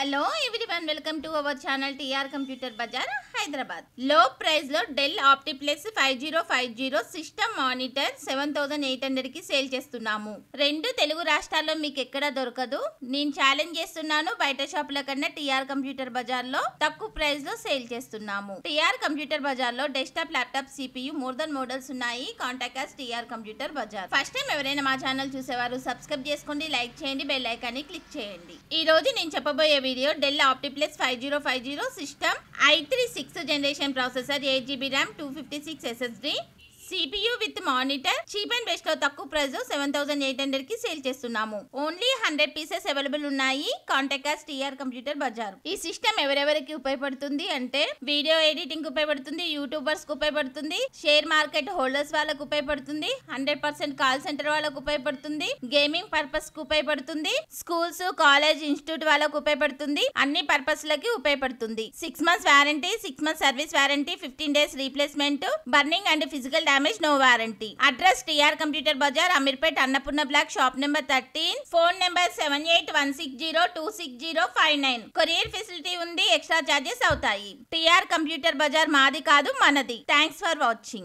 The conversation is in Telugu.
Hello everyone, welcome to our channel TR computer Bazar Hyderabad. Low price లో డెల్ ఆప్టిప్లెక్స్ 5050 సిస్టమ్ మానిటర్ 7800 కి సేల్ చేస్తున్నాము. రెండు తెలుగు రాష్ట్రాల్లో మీకు ఎక్కడ దొరకదు. నేను ఛాలెంజ్ చేస్తున్నాను, బయట షాపుల కన్నా టీఆర్ కంప్యూటర్ బజార్ లో తక్కువ ప్రైస్ లో సేల్ చేస్తున్నాము. టీఆర్ కంప్యూటర్ బజార్ లో desktop, laptop, CPU more than models ఉన్నాయి. Contact us TR computer Bazar. First time ఎవరైనా మా ఛానల్ చూసేవారు సబ్స్క్రైబ్ చేసుకోండి, లైక్ చేయండి, బెల్ ఐకాన్ ని క్లిక్ చేయండి. ఈ రోజు నేను చెప్పబోయే video Dell OptiPlex 5050 system i3 6th generation processor, 8GB RAM, 256 SSD, CPU with monitor, cheap and best లో తక్కువ ప్రైస్ 7800 కి సేల్ చేస్తున్నాము. ఓన్లీ 100 పీసెస్ అవైలబుల్ ఉన్నాయి. Contact us TR computer Bazar. ఈ సిస్టమ్ ఎవరెవరికి ఉపయోగపడుతుంది అంటే, వీడియో ఎడిటింగ్ ఉపయోగపడుతుంది, యూట్యూబర్స్ కు ఉపయోగపడుతుంది, షేర్ మార్కెట్ హోల్డర్స్ వాళ్ళకు ఉపయోగపడుతుంది, 100% కాల్ సెంటర్ వాళ్ళకు ఉపయోగపడుతుంది, గేమింగ్ పర్పస్ కు ఉపయోగపడుతుంది, స్కూల్స్, కాలేజ్, ఇన్స్టిట్యూట్ వాళ్ళకు ఉపయోగపడుతుంది, అన్ని పర్పస్ లకి ఉపయోగపడుతుంది. 6 months warranty, 6 months service warranty, 15 days replacement, burning and physical damage no warranty. Address TR computer Bazar, Ameerpet, Annapurna block, shop number 13, phone number 7816026059. Courier facility ఉంది, ఎక్స్ట్రా చార్జెస్ అవుతాయి. టీఆర్ కంప్యూటర్ బజార్ మాది కాదు, మనది. Thanks for watching.